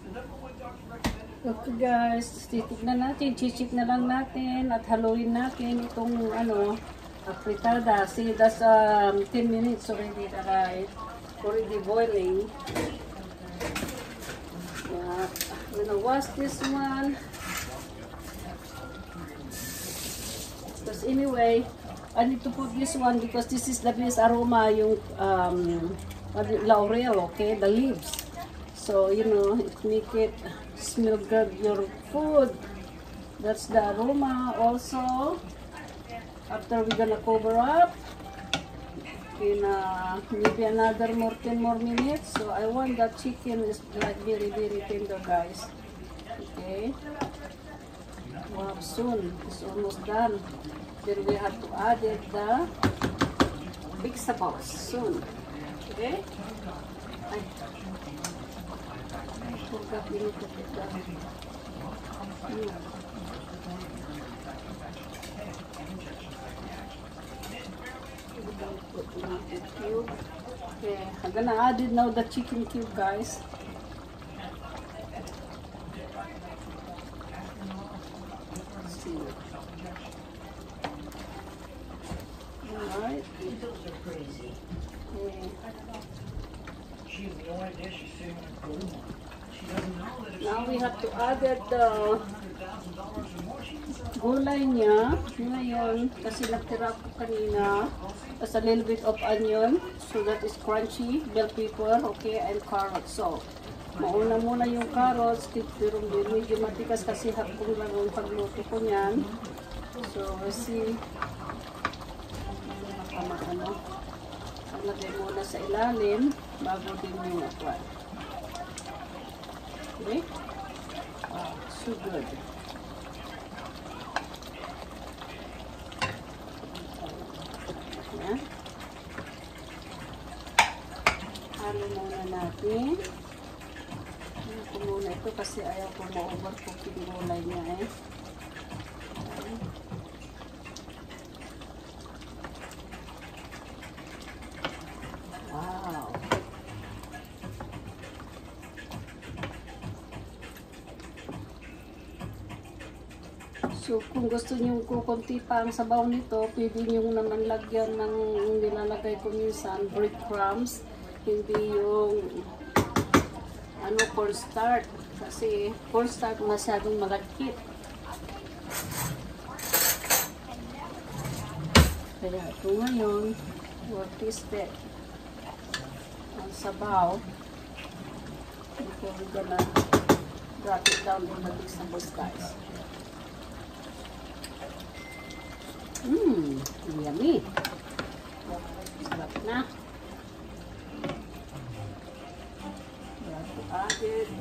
Okay guys, titignan natin, chichik na lang natin at haluin natin itong ano, fritada. See, that's 10 minutes already that already boiling. Yeah, I'm gonna wash this one. Because anyway, I need to put this one because this is the best aroma, yung laurel, okay, the leaves. So, you know, it make it smell good, your food. That's the aroma also. After we're gonna cover up in maybe another 10 more minutes. So I want that chicken is like very tender, guys. Okay. Wow, soon it's almost done. Then we have to add it the vegetables soon. Okay. I forgot we need to put that. Cube. Okay, I'm gonna add it now the chicken cube, guys. Let's see. Alright. Those are crazy. She has no idea she's sitting in a gold mine. She doesn't know that if Now we have to add it the gulay niya. Ngayon, kasi nagtira ko kanina. As a little bit of onion, so that is crunchy, bell pepper, okay, and carrots. So, mauna muna yung carrots, pero medyo matikas kasi hapong lang yung pagluto ko niyan. So, we'll see. Ano, lagay muna sa ilalim, bago din yung akwan. Okay? Wow, so good. Yan. Halo muna natin. Halo ko muna ito kasi ayaw ko ma-overcook yung gulay niya eh. Wow. So, kung gusto nyo kukunti pa ang sabaw nito, pwede nyo naman lagyan ng nilalagay ko minsan, breadcrumbs, hindi yung ano, cornstarch. Kasi cornstarch masyadong malagkit. Kaya ito ngayon, we'll taste it. Ang sabaw. Before we're gonna drop it down in the vegetables, guys. Yummy. Sarap na. Sarap to add it.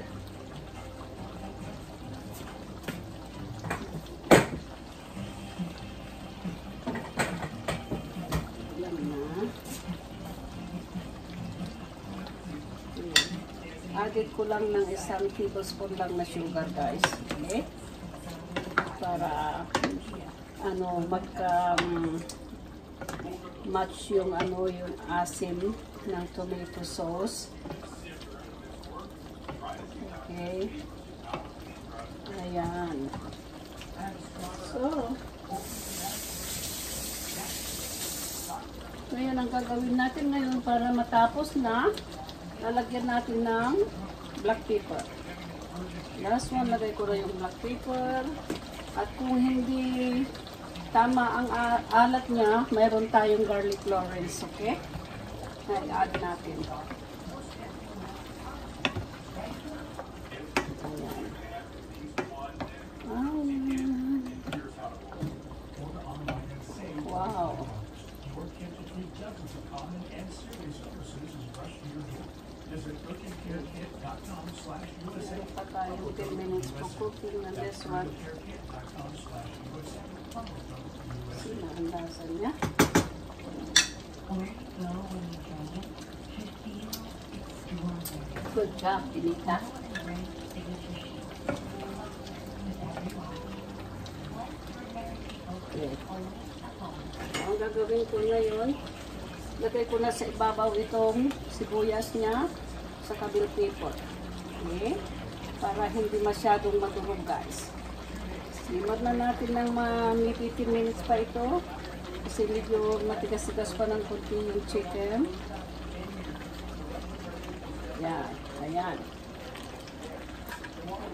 Yan na. Added ko lang ng 1 tablespoon lang na sugar, guys. Okay? Para ano, match yung ano, yung asim ng tomato sauce. Okay. Ayan. So, ngayon ang gagawin natin ngayon para matapos na, lalagyan natin ng black pepper. Last one, lagay ko na yung black pepper. At kung hindi tama ang alat niya, mayroon tayong garlic Lawrence, okay? I-add natin. Ayan. Ayan. Wow. Meron pa tayong 10 minutes for cooking on this one. Sino ang lasa niya? Good job, Tinita. Okay. Ang gagawin ko ngayon, lagay ko na sa ibabaw itong sibuyas niya sa bell pepper. Okay? para hindi masyadong madurog guys. Simmer na natin ng mga 15 minutes pa ito kasi medyo matigas-tigas pa ng konti yung chicken. Yan, ayan.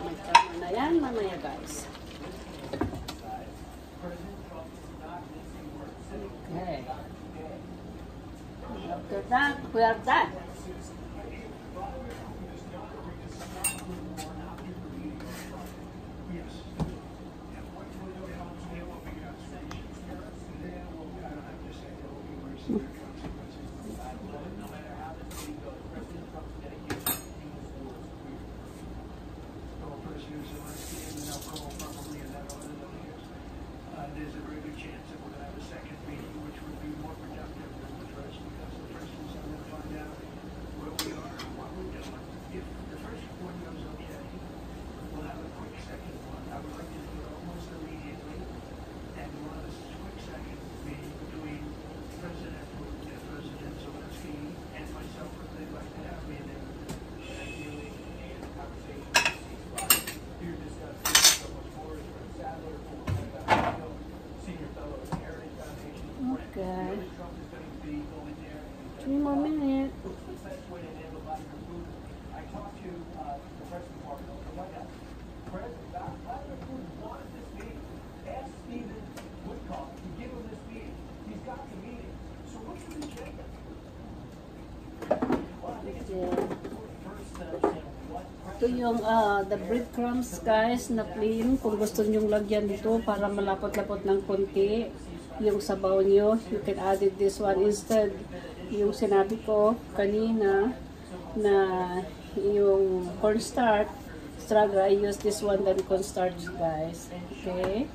May tama na yan mamaya guys. Okay. After that, we are done. There's a very good chance that we're going to have a second meeting, which would be more productive than the first, because the first one's going to find out where we are and what we're doing. If the first one goes okay, we'll have a quick second one. I would like to do it almost immediately, and we'll have a quick second meeting between President Putin and President Zelensky and myself, if they'd like to have me there. Ideally, a conversation you're discussing so much more is Fred Sadler, Senior Fellow of the Heritage Foundation. Okay. Trump is going to be going there. 3 more minutes. The best way to handle Vladimir Putin. I talked to the press department of the White House. Vladimir Putin wanted this meeting. Ask Stephen Woodcock to give him this meeting. He's got the meeting. So what's the agenda? Well, I think it's first to understand what. Ito yung the breadcrumbs guys na plain. Kung gusto nyong lagyan dito para malapot-lapot ng konti yung sabaw nyo, you can add it this one instead. Yung sinabi ko kanina na yung cornstarch, I use this one than cornstarch guys. Okay?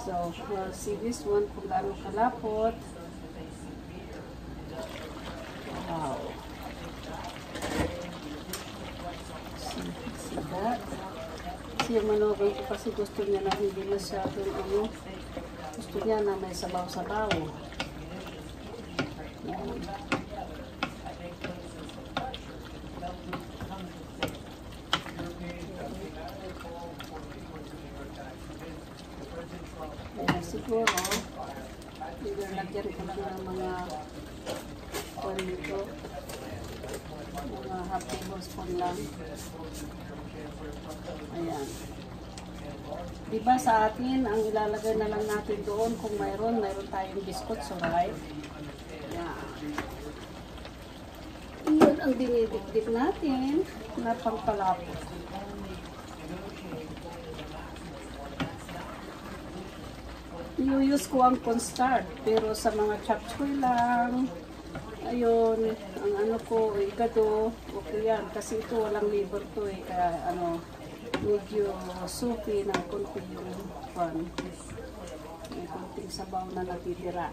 So, we'll see this one kung gaano kalapot. Wow. See that? Kasi yung manokay ko kasi gusto niya na hindi masyadong gusto niya na may sabaw-sabaw. Yan. Kaya siguro either lagyan ko lang ng mga dito, mga half tablespoon lang. Ayan. Diba sa atin, ang ilalagay na lang natin doon kung mayroon tayong biscuits, right? Ayan. Iyon ang dinidikdik natin na pangpalapot. I-use ko ang cornstarch, pero sa mga chapchoy lang, ayun, ang ano ko, igado, okay yan. Kasi ito walang liver to kaya medyo soupy ng konti yung pan. May konting sabaw na natitira.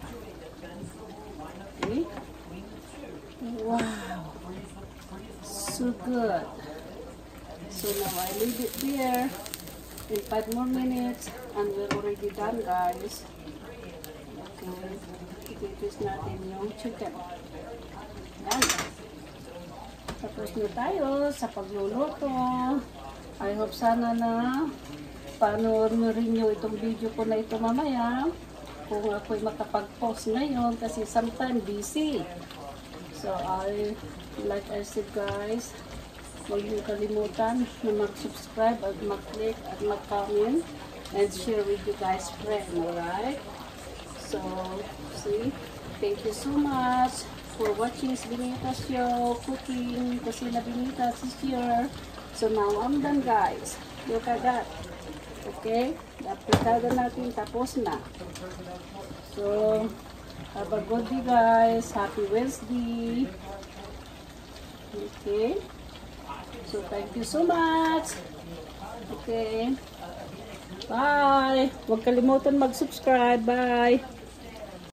Okay? Wow! So good! So now I leave it there in 5 more minutes and we're already done guys. Okay. Itis natin yung chicken. Yan. Tapos na tayo sa pagluluto. I hope sana na panoorin nyo itong video ko na ito mamaya. Kung ako'y makapag-post ngayon kasi sometimes busy. So like I said guys, huwag niyo kalimutan na mag-subscribe at mag-click at mag-comment and share with you guys friend, alright? So, see, thank you so much for watching Benita's show, cooking, Kusina Benita's is here. So now I'm done guys. Look at that. Okay? Aplikado natin tapos na. So, have a good day guys. Happy Wednesday. Okay? So thank you so much. Okay? Bye! Huwag kalimutan mag-subscribe. Bye!